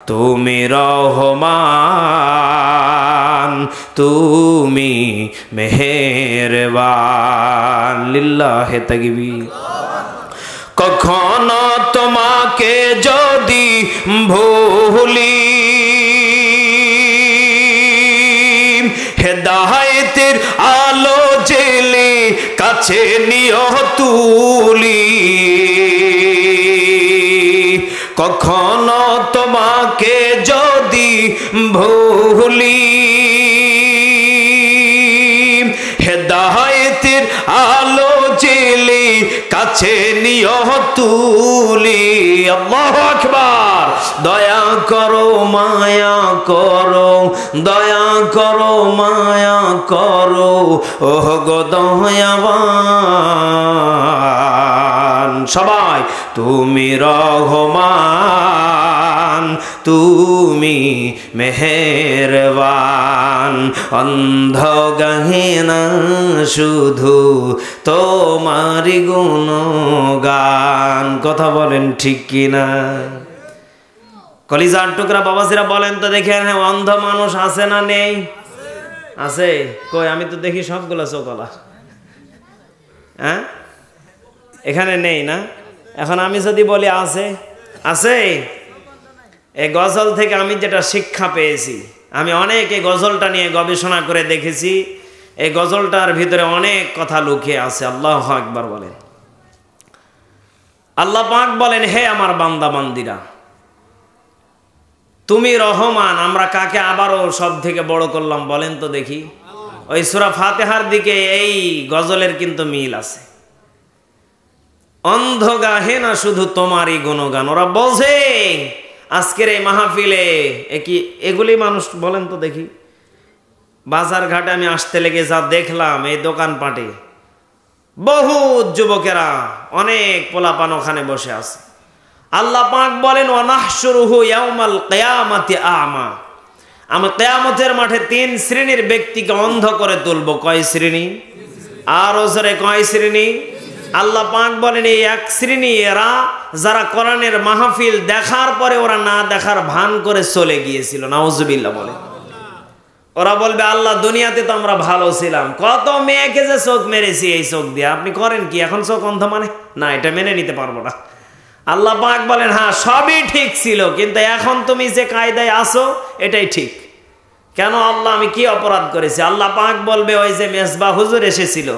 তুমি রহমান তুমি মেহেরবান লিল্লাহে তাকবীর। কখনো তোমাকে যদি ভুলি হেদায়েতের আলো জেলে কাছে নিও তুলি, কখনো তোমাকে যদি ভুলি হেদায়েতের আলো জেলে কাছে নিও তুলি। আল্লাহু আকবার। দয়া করো মায়া করো, দয়া করো মায়া করো ওহ গো দয়াবান। সবাই তুমি রহমান তুমি মেহেরবান, অন্ধ গাহে না শুধু তোমারি গুণগান। কথা বলেন ঠিক কিনা? কলিজার টুকরা বাবাজিরা বলেন তো দেখেন, অন্ধ মানুষ আছে না নেই? আছে। কই আমি তো দেখি সবগুলো চোখলা। হ্যাঁ এখানে নেই না? এখন আমি যদি বলি আছে, আছে। এই গজল থেকে আমি যেটা শিক্ষা পেয়েছি, আমি অনেক এই গজলটা নিয়ে গবেষণা করে দেখেছি, এই গজলটার ভিতরে অনেক কথা লুকিয়ে আছে। আল্লাহু আকবার বলেন। আল্লাহ পাক বলেন, হে আমার বান্দা বান্দিরা তুমি রহমান। আমরা কাকে আবারও সব থেকে বড় করলাম বলেন তো দেখি? ওই সূরা ফাতিহার দিকে এই গজলের কিন্তু মিল আছে। অন্ধ গাহে না শুধু তোমারই গুণগান। ওরা বলছে আজকের এই মাহফিলে এগুলি মানুষ বলেন তো দেখি? বাজার ঘাটে আমি আসতে লেগে যা দেখলাম, এই দোকানপাটে বহু যুবকেরা, অনেক পোলাপান ওখানে বসে আছে। আল্লাহ পাক বলেন, ওয়ানাহশুরুহু ইয়াউমাল কিয়ামাতি আ'মা। আমি কিয়ামতের মাঠে 3 শ্রেণীর ব্যক্তিকে অন্ধ করে তুলব। কয় শ্রেণী? আর ওজরে কয় শ্রেণী? আল্লাহ পাক বলেন এই এক শ্রেণী এরা যারা কোরআনের মাহফিল দেখার পরে ওরা না দেখার ভান করে চলে গিয়েছিল। নাউজুবিল্লাহ বলে। ওরা বলবে আল্লাহ দুনিয়াতে তো আমরা ভালো ছিলাম, কত মেয়েকে যে চোখ মেরেছি এই চোখ দিয়ে, আপনি করেন কি এখন চোখ অন্ধ মানে? না, এটা মেনে নিতে পারবো না। আল্লাহ পাক বলেন হ্যাঁ সবই ঠিক ছিল, কিন্তু এখন তুমি যে কায়দায় আসো এটাই ঠিক। কেন আল্লাহ আমি কি অপরাধ করেছি? আল্লাহ পাক বলবে ওই যে মেজবা হুজুর এসেছিল,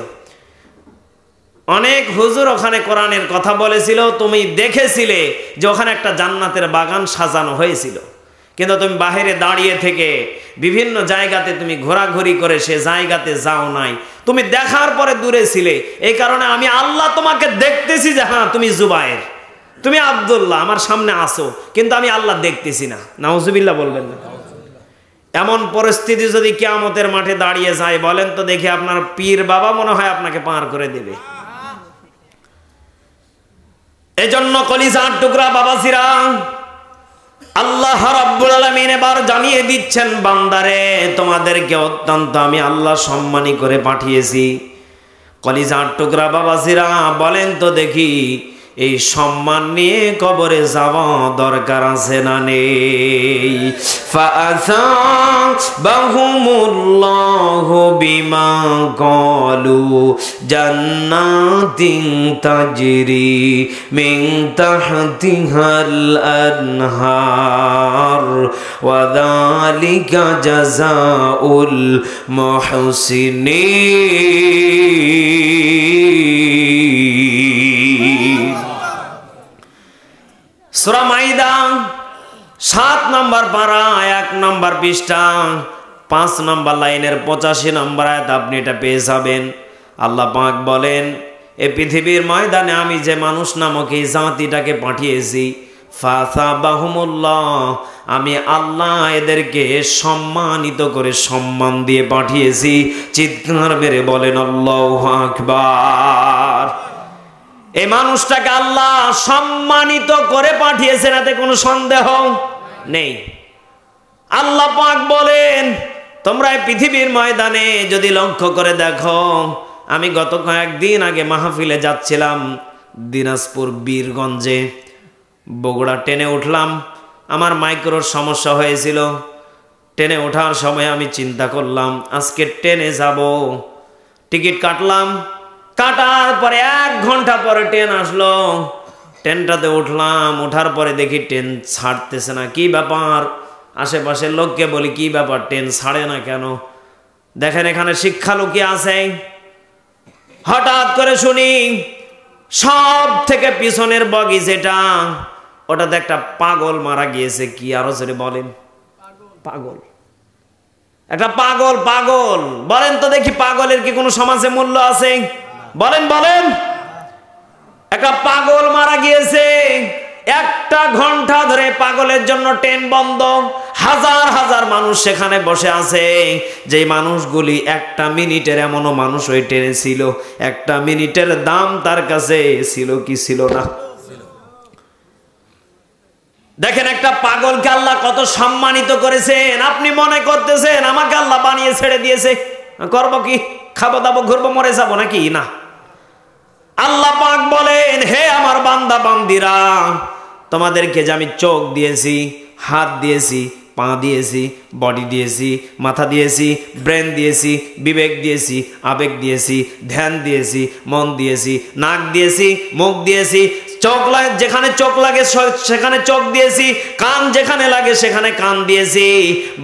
অনেক হুজুর ওখানে কোরআনের কথা বলেছিল, তুমি দেখেছিলে যে ওখানে একটা জান্নাতের বাগান সাজানো হয়েছিল, কিন্তু তুমি বাহিরে দাঁড়িয়ে থেকে বিভিন্ন জায়গাতে তুমি ঘোরাঘুরি করে সে জায়গাতে যাও নাই, তুমি দেখার পরে দূরে ছিলে। এই কারণে আমি আল্লাহ তোমাকে দেখতেছি যে হ্যাঁ তুমি জুবায়ের, তুমি আব্দুল্লাহ, আমার সামনে আসো, কিন্তু আমি আল্লাহ দেখতেছি না। নাউজুবিল্লাহ বলবেন না? এমন পরিস্থিতি যদি কিয়ামতের মাঠে দাঁড়িয়ে যায় বলেন তো দেখি, আপনার পীর বাবা মনে হয় আপনাকে পার করে দেবে। এজন্য কলিজার টুকরা বাবাজিরা, আল্লাহ রাব্বুল আলামিন এবার জানিয়ে দিচ্ছেন বান্দারে তোমাদেরকে অত্যন্ত আমি আল্লাহ সম্মানী করে পাঠিয়েছি। কলিজার টুকরা বাবাজিরা বলেন তো দেখি, এই সম্মান নিয়ে কবরে যাওয়া দরকার আছে না নেই? ফাআযাবাহুমুল্লাহু বিমা ক্বালু জান্নাতিন তাজরি মিন তাহতিহাল আনহার ওয়া যালিকা জাযাউল মুহসিনিন। সূরা মাইদা 7 নম্বর পারা 1 নম্বর পৃষ্ঠা 5 নম্বর লাইনের 85 নম্বর আয়াত আপনি এটা পেয়ে যাবেন। আল্লাহ পাক বলেন, এই পৃথিবীর ময়দানে আমি যে মানুষ নামক এই জাতিটাকে পাঠিয়েছি, ফাসাবাহুমুল্লাহ, আমি আল্লাহ এদেরকে সম্মানিত করে সম্মান দিয়ে পাঠিয়েছি। চিৎকার মেরে বলেন আল্লাহু আকবার। এই মানুষটাকে আল্লাহ সম্মানিত করে পাঠিয়েছেন, এতে কোনো সন্দেহ নেই। আল্লাহ পাক বলেন, তোমরা এই পৃথিবীর ময়দানে যদি লক্ষ্য করে দেখো, আমি গত কয়েকদিন আগে মাহফিলে যাচ্ছিলাম দিনাজপুর বীরগঞ্জে, বগুড়া ট্রেনে উঠলাম, আমার মাইক্রোর সমস্যা হয়েছিল। ট্রেনে ওঠার সময় আমি চিন্তা করলাম আজকে ট্রেনে যাব, টিকিট কাটলাম। কাটার পরে 1 ঘন্টা পরে ট্রেন আসলো। ট্রেনটাতে উঠলাম, ওঠার পরে দেখি ট্রেন ছাড়তেছে না। কি ব্যাপার? আশেপাশের লোককে বলি কি ব্যাপার, ট্রেন ছাড়ে না কেন? দেখেন এখানে শিক্ষা লুকিয়ে আছে। হঠাৎ করে শুনি সব থেকে পিছনের বগি যেটা, ওটাতে একটা পাগল মারা গিয়েছে। কি আরো জোরে বলেন? পাগল, একটা পাগল। পাগল বলেন তো দেখি, পাগলের কি কোনো সমাজে মূল্য আছে? বলেন বলেন। একটা পাগল মারা গিয়েছে। 1 ঘন্টা ধরে পাগলের জন্য ট্রেন বন্ধ। হাজার হাজার মানুষ সেখানে বসে আছে। যে মানুষগুলি 1 মিনিটের, এমনও মানুষ ওই ট্রেনে ছিল 1 মিনিটের দাম তার কাছে ছিল কি ছিল না? দেখেন একটা পাগলকে আল্লাহ কত সম্মানিত করেছেন। আপনি মনে করতেছেন আমাকে আল্লাহ বানিয়ে ছেড়ে দিয়েছে, করবো কি? খাবো দাবো ঘুরবো মরে যাবো নাকি? না, আল্লাহ পাক বলেন হে আমার বান্দা বান্দিরা, তোমাদেরকে যে আমি চোখ দিয়েছি, হাত দিয়েছি, পা দিয়েছি, বডি দিয়েছি, মাথা দিয়েছি, ব্রেন দিয়েছি, বিবেক দিয়েছি, আবেগ দিয়েছি, ধ্যান দিয়েছি, মন দিয়েছি, নাক দিয়েছি, মুখ দিয়েছি, চোখ লাগে যেখানে চোখ লাগে সেখানে চোখ দিয়েছি, কান যেখানে লাগে সেখানে কান দিয়েছি।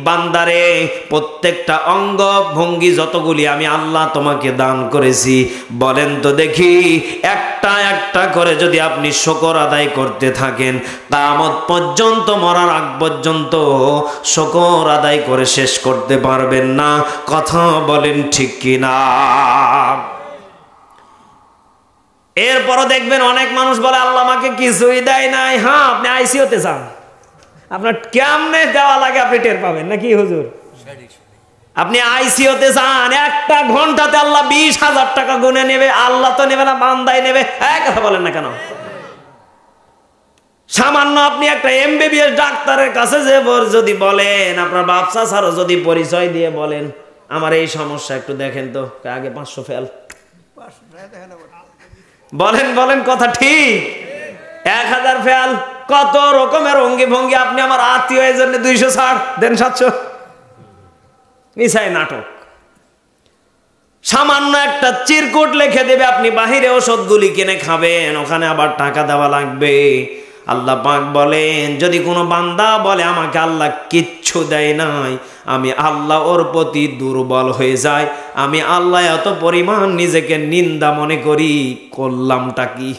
বান্দারে প্রত্যেকটা অঙ্গ ভঙ্গি যতগুলি আমি আল্লাহ তোমাকে দান করেছি, বলেন তো দেখি একটা একটা করে যদি আপনি শুকর আদায় করতে থাকেন, কিয়ামত পর্যন্ত, মরার আগ পর্যন্ত শুকর আদায় করে শেষ করতে পারবেন না। কথা বলেন ঠিক কিনা? এরপরও দেখবেন অনেক মানুষ বলে আল্লাহ আমাকে কিছুই দেয় নাই। হ্যাঁ, আপনি আইসিইউতে যান, আপনার কেমনে দেওয়া লাগে আপনি টের পাবেন নাকি হুজুর? আপনি আইসিইউতে যান, 1 ঘন্টাতে আল্লাহ 20,000 টাকা গুনে নেবে। আল্লাহ তো নেবে না, বান্দাই নেবে। কথা বলেন না কেন? সামান্য আপনি একটা এমবিবিএস ডাক্তারের কাছে যে যদি বলেন, আপনার বাপসা ছাড়ো যদি পরিচয় দিয়ে বলেন আমার এই সমস্যা একটু দেখেন তো, আগে 500 ফেল। বলেন বলেন, কথা ঠিক? 1000 ফেল। কত রকমের অঙ্গি ভঙ্গি। আপনি আমার আত্মীয়, এই জন্য 200 ছাড় দেন, 700। মিছাই নাটক। সামান্য একটা চিরকুট লিখে দেবে, আপনি বাহিরে ওষুধগুলি কিনে খাবেন, ওখানে আবার টাকা দেওয়া লাগবে। আল্লাহ পাক বলেন যদি কোনো বান্দা বলে আমাকে আল্লাহ কিচ্ছু দেয় নাই, আমি আল্লাহ ওর প্রতি দুর্বল হয়ে যায়, আমি আল্লাহ এত পরিমাণ নিজেকে নিন্দা মনে করি, করলামটা কি?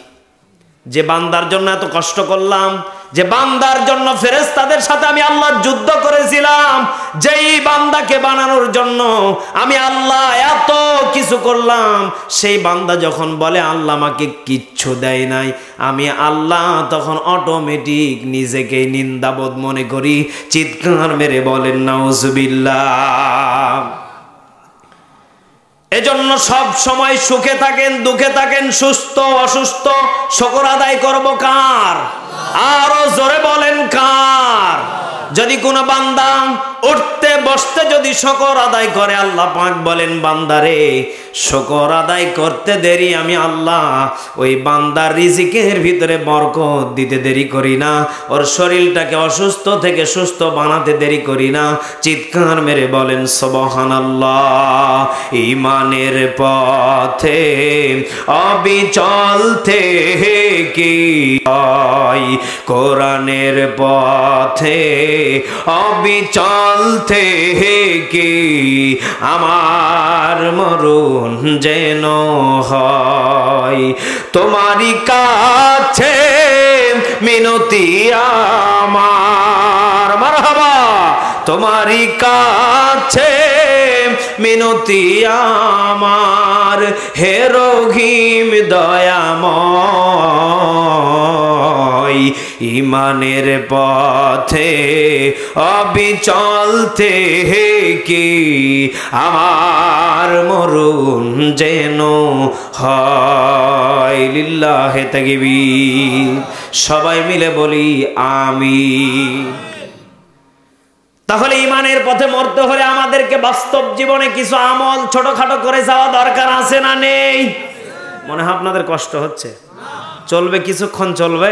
যে বান্দার জন্য এত কষ্ট করলাম, যে বান্দার জন্য ফেরেশতাদের সাথে আমি আল্লাহ যুদ্ধ করেছিলাম, যেই বান্দাকে বানানোর জন্য আমি আল্লাহ এত কিছু করলাম, সেই বান্দা যখন বলে আল্লাহ আমাকে কিচ্ছু দেয় নাই, আমি আল্লাহ তখন অটোমেটিক নিজেকে নিন্দাবোধ মনে করি। চিৎকার মেরে বলেন নাউজুবিল্লাহ। এজন্য সব সময় সুখে থাকেন, দুঃখে থাকেন, সুস্থ অসুস্থ, শুকর আদায় করব কার? আরো জোরে বলেন কার? যদি কোনো বান্দা উঠতে বসতে যদি শুকর আদায় করে, আল্লাহ পাক বলেন বান্দারে শুকর আদায় করতে দেরি আমি আল্লাহ ওই বান্দার রিজিকের ভিতরে বরকত দিতে দেরি করি না, ওর শরীরটাকে অসুস্থ থেকে সুস্থ বানাতে দেরি করি না। চিৎকার মেরে বলেন সুবহানাল্লাহ। ঈমানের পথে অবিচল থেকে কোরআনের পথে অবিচল থেকে আমার মরণ যেন হয়, তোমারই কাছে মিনতি আমার, মারহাবা, তোমারই কাছে মিনতি আমার, হে রহিম দয়াময়। ঈমানের পথে অবিচল থেকে আমার মরণ যেন হয়। লিল্লাহে তাকবীর। সবাই মিলে বলি আমিন। তাহলে ঈমানের পথে মরতে হলে আমাদেরকে বাস্তব জীবনে কিছু আমল ছোটখাটো করে যাওয়া দরকার আছে না নেই? মনে হয় আপনাদের কষ্ট হচ্ছে। চলবে কিছুক্ষণ, চলবে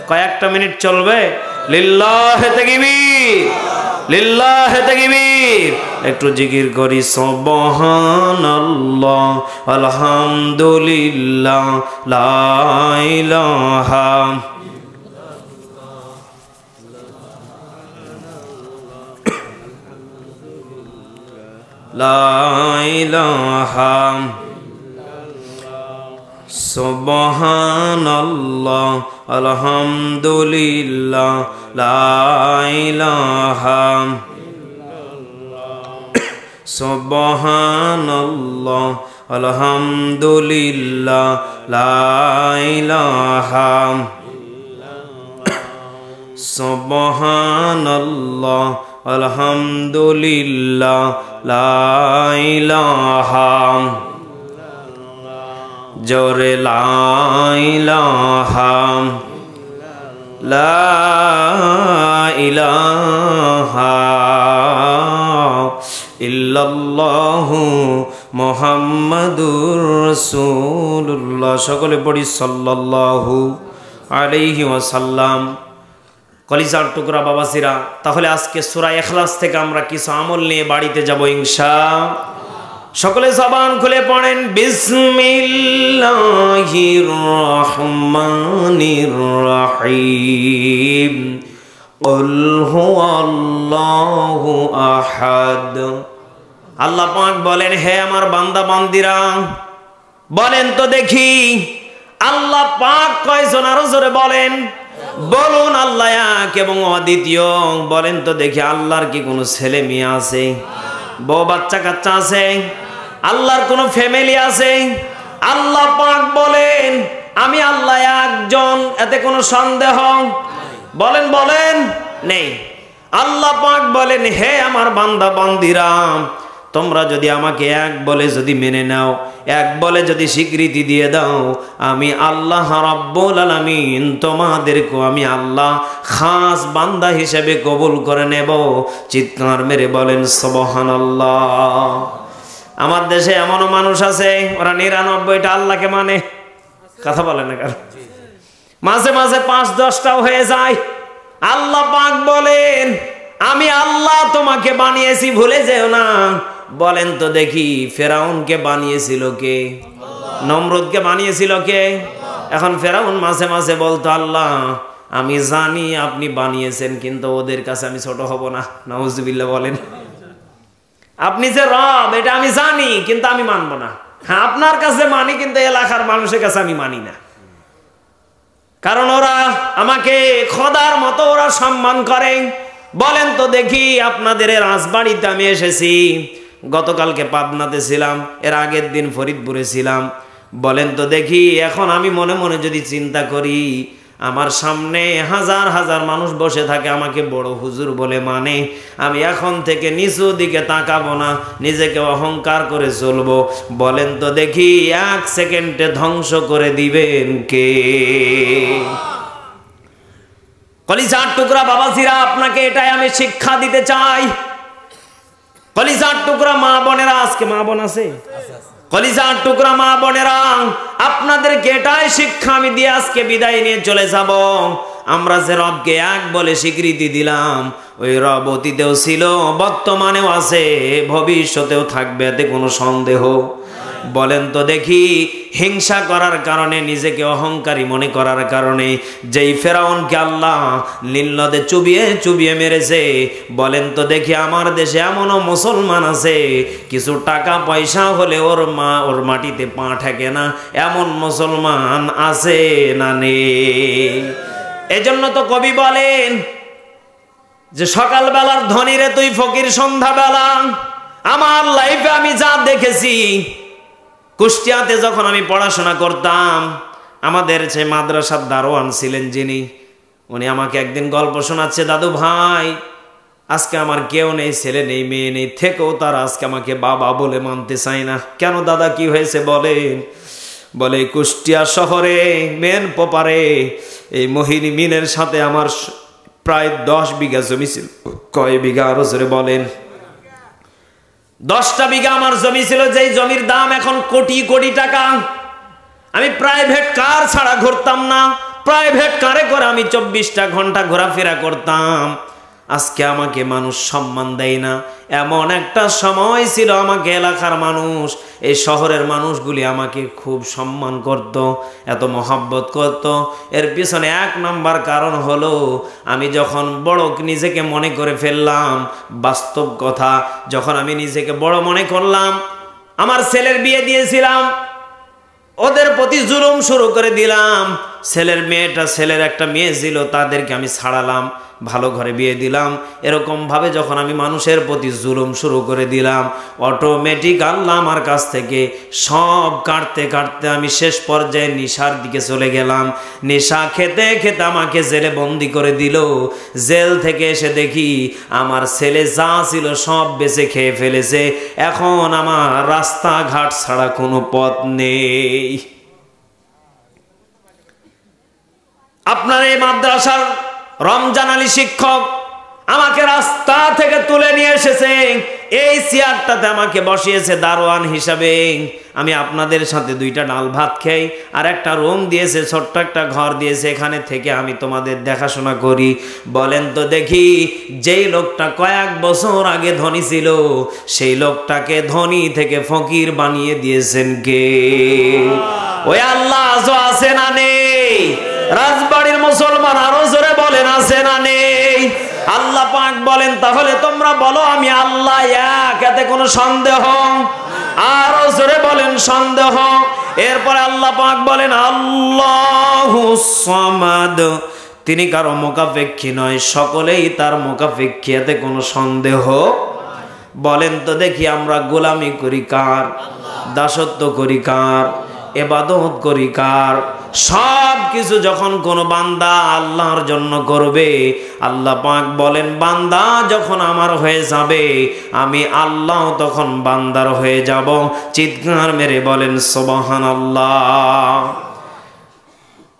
কয়েকটা মিনিট চলবে। লিল্লাহে তাকবীর, লিল্লাহে তাকবীর। একটু জিকির করি সুবহানাল্লাহ আলহামদুলিল্লাহ লা ইলাহা লা ইলাহা সুবহানাল্লাহ আলহামদুলিল্লাহ লা ইলাহা সুবহানাল্লাহ আলহামদুলিল্লাহ লা ইলাহা সুবহানাল্লাহ আলহামদুলিল্লাহ লা ইলাহা জোরে লা ইলাহা লা ইলাহা ইল্লাল্লাহু মুহাম্মাদুর রাসূলুল্লাহ। সকলে পড়ি সাল্লাল্লাহু আলাইহি ওয়াসাল্লাম। কলিজার টুকরা বাবাসিরা, তাহলে আজকে সূরা ইখলাস থেকে আমরা কিছু আমল নিয়ে বাড়িতে যাব ইনশাআল্লাহ। সকলে জবান খুলে পড়েন বিসমিল্লাহির রহমানির রহিম। কুল হুয়াল্লাহু আহাদ। আল্লাহ পাক বলেন, হে আমার বান্দা বান্দিরা, বলেন তো দেখি আল্লাহ পাক কয়জন? আরো জোরে বলেন, বলুন আল্লাহ এক এবং অদ্বিতীয়। বলেন তো দেখি আল্লাহর কি কোনো ছেলে মেয়ে আছে? বউ বাচ্চা কাচ্চা আছে? আল্লাহর কোনো ফ্যামিলি আছে? আল্লাহ পাক বলেন আমি আল্লাহ একজন, এতে কোনো সন্দেহ? বলেন বলেন নেই। আল্লাহ পাক বলেন, হে আমার বান্দা বান্দিরা, তোমরা যদি আমাকে এক বলে যদি মেনে নাও, এক বলে যদি স্বীকৃতি দিয়ে দাও, আমি আল্লাহ রাব্বুল আলামিন তোমাদেরকে আমি আল্লাহ খাস বান্দা হিসেবে কবুল করে নেব। চিৎকার মেরে বলেন সুবহানাল্লাহ। আমার দেশে এমনও মানুষ আছে ওরা ৯৯টা আল্লাহকে মানে, কথা বলে না কারণ মাঝে মাঝে ৫-১০টাও হয়ে যায়। আল্লাহ পাক বলেন আমি আল্লাহ তোমাকে বানিয়েছি, ভুলে যেও না। বলেন তো দেখি ফেরাউনকে বানিয়েছিল কে? নমরুদকে বানিয়েছিল কে? এখন ফেরাউন মাঝে মাঝে বলতো আল্লাহ আমি জানি আপনি বানিয়েছেন, কিন্তু ওদের কাছে আমি ছোট হব না। নাউজুবিল্লাহ বলেন। আপনি যে রব এটা আমি জানি, কিন্তু আমি মানব না। হ্যাঁ আপনার কাছে মানি, কিন্তু এলাকার মানুষের কাছে আমি মানি না। কারণ ওরা আমাকে খোদার মতো ওরা সম্মান করে। বলেন তো দেখি আপনাদের রাজবাড়িতে আমি এসেছি, গতকালকে পাবনাতে ছিলাম, এর আগের দিন ফরিদপুরে ছিলাম। বলেন তো দেখি এখন আমি মনে মনে যদি চিন্তা করি, আমার সামনে হাজার হাজার মানুষ বসে থাকে, আমাকে বড় হুজুর বলে মানে, আমি এখন থেকে নিচু দিকে তাকাবো না, নিজেকে অহংকার করে চলবো। বলেন তো দেখি ১ সেকেন্ডে ধ্বংস করে দিবেন কে? কলিজার টুকরা বাবাজিরা, আপনাকে এটাই আমি শিক্ষা দিতে চাই। কলিজার টুকরা মা বোনেরা, আজকে মা বোন আছে? কলিজার টুকরা মা বোনেরা, আপনাদেরকে এটাই শিক্ষা আমি দিয়ে আজকে বিদায় নিয়ে চলে যাব। আমরা যে রবকে এক বলে স্বীকৃতি দিলাম, ওই রব অতীতেও ছিল, বর্তমানেও আছে, ভবিষ্যতেও থাকবে, এতে কোনো সন্দেহ? বলেন তো দেখি হিংসা করার কারণে, নিজেকে অহংকারী মনে করার কারণে যেই ফেরাউনকে আল্লাহ নীল নদে চুবিয়ে চুবিয়ে মেরেছে, বলেন তো দেখি আমার দেশে এমনও মুসলমান আছে কিছু টাকা পয়সা হলে ওর মাটিতে পা ঠেকে না, এমন মুসলমান আছে না নেই? এজন্য তো কবি বলেন যে সকালবেলার ধনীরে তুই ফকির সন্ধ্যাবেলা। আমার লাইফে আমি যা দেখেছি, কুষ্টিয়াতে যখন আমি পড়াশোনা করতাম, আমাদের যে মাদ্রাসার দারোয়ান ছিলেন যিনি, উনি আমাকে একদিন গল্প শোনাচ্ছে, দাদু ভাই আজকে আমার কেউ নেই, ছেলে নেই, মেয়ে নেই, থেকেও তারা আজকে আমাকে বাবা বলে মানতে চায় না। কেন দাদা, কি হয়েছে বলেন? বলে কুষ্টিয়া শহরে মেন পোপারে এই মোহিনী মিনের সাথে আমার প্রায় 10 বিঘা জমি ছিল। কয় বিঘা? আরো জোরে বলেন। 10টা বিঘা আমার জমি ছিল, যেই জমির দাম এখন কোটি কোটি টাকা। আমি প্রাইভেট কার ছাড়া ঘুরতাম না, প্রাইভেট কারে করে আমি 24টা ঘন্টা ঘোরাফেরা করতাম। আজকে আমাকে মানুষ সম্মান দেয় না। এমন একটা সময় ছিল আমাকে এলাকার মানুষ, এই শহরের মানুষগুলি আমাকে খুব সম্মান করত, এত মহব্বত করত। এর পিছনে 1 নাম্বার কারণ হলো আমি যখন বড় নিজেকে মনে করে ফেললাম। বাস্তব কথা, যখন আমি নিজেকে বড় মনে করলাম, আমার ছেলের বিয়ে দিয়েছিলাম, ওদের প্রতি জুলুম শুরু করে দিলাম। ছেলের একটা মেয়ে ছিল, তাদেরকে আমি ছাড়ালাম, ভালো ঘরে বিয়ে দিলাম। এরকম ভাবে যখন আমি মানুষের প্রতি জুলুম শুরু করে দিলাম, অটোমেটিক আল্লাহ আমার কাছ থেকে সব কাটতে কাটতে আমি শেষ পর্যায়ে নেশার দিকে চলে গেলাম। নেশা খেতে খেতে আমাকে জেলে বন্দি করে দিল। জেল থেকে এসে দেখি আমার ছেলে যা ছিল সব বেঁচে খেয়ে ফেলেছে। এখন আমার রাস্তাঘাট ছাড়া কোনো পথ নেই। আপনার এই মাদ্রাসার রমজান আলী শিক্ষক আমাকে রাস্তা থেকে তুলে নিয়ে এসেছে, এই চেয়ারটাতে আমাকে বসিয়েছে দারোয়ান হিসাবে। আমি আপনাদের সাথে 2টা ডাল ভাত খাই, আর একটা রুম দিয়েছে, ছোট্ট একটা ঘর দিয়েছে, এখানে থেকে আমি তোমাদের দেখাশোনা করি। বলেন তো দেখি, যেই লোকটা কয়েক বছর আগে ধনী ছিল, সেই লোকটাকে ধনী থেকে ফকির বানিয়ে দিয়েছেন কে? ওই আল্লাহ আজও আছে না নেই? রাজবাড়ির মুসলমান আরো জোরে বলেন আছে না নেই? আল্লাহ পাক বলেন, তাহলে তোমরা বলো আমি আল্লাহ এক, এতে কোনো সন্দেহ? আরো জোরে বলেন সন্দেহ। এরপরে আল্লাহ পাক বলেন আল্লাহুস সামাদ, তিনি কারো মুখাপেক্ষী নয়, সকলেই তার মুখাপেক্ষী, এতে কোনো সন্দেহ? বলেন তো দেখি, আমরা গোলামি করি কার? দাসত্ব করি কার? ইবাদত করি কার? সব কিছু যখন কোনো বান্দা আল্লাহর জন্য করবে, আল্লাহ পাক বলেন বান্দা যখন আমার হয়ে যাবে, আমি আল্লাহ তখন বান্দার হয়ে যাব। চিৎকার মেরে বলেন সুবহানাল্লাহ।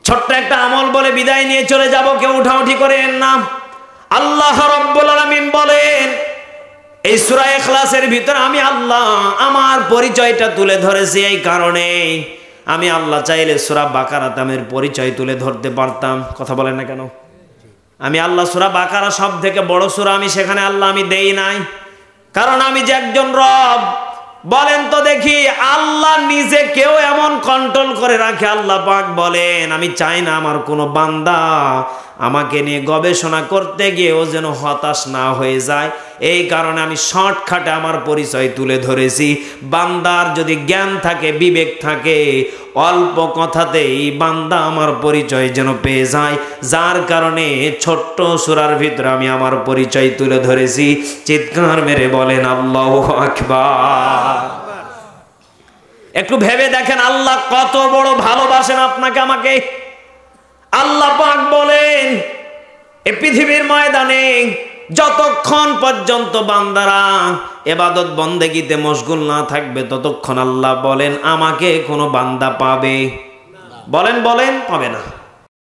ছোট্ট একটা আমল বলে বিদায় নিয়ে চলে যাব, কেউ উঠাউঠি করেন না। আল্লাহ রাব্বুল আলামিন বলেন এই সূরা ইখলাসের ভিতর আমি আল্লাহ আমার পরিচয়টা তুলে ধরেছি। এই কারণে আমি আল্লাহ চাইলে সূরা বাকারাতে আমার পরিচয় তুলে ধরতে পারতাম। কথা বলেন না কেন? আমি আল্লাহ সূরা বাকারা সব থেকে বড় সূরা, আমি সেখানে আল্লাহ আমি দেই নাই, কারণ আমি যে একজন রব। বলেন তো দেখি, আল্লাহ নিজে কেউ এমন কন্ট্রোল করে রাখে? আল্লাহ পাক বলেন আমি চাই না আমার কোনো বান্দা আমাকে নিয়ে গবেষণা করতে গিয়ে ও যেন হতাশ না হয়ে যায়। এই কারণে আমি শর্টকাটে আমার পরিচয় তুলে ধরেছি। বান্দার যদি জ্ঞান থাকে, বিবেক থাকে, অল্প কথাতেই বান্দা আমার পরিচয় যেন পেয়ে যায়। যার কারণে ছোট্ট সূরার ভিতরে আমি আমার পরিচয় তুলে ধরেছি। চিৎকার মেরে বলেন আল্লাহু আকবার। একটু ভেবে দেখেন আল্লাহ কত বড় ভালোবাসেন আপনাকে আমাকে। আল্লাহ পাক বলেন এই পৃথিবীর ময়দানে যতক্ষণ পর্যন্ত বান্দারা ইবাদত বন্দেগীতে মশগুল না থাকবে, ততক্ষণ আল্লাহ বলেন আমাকে কোনো বান্দা পাবে? বলেন বলেন, পাবে না।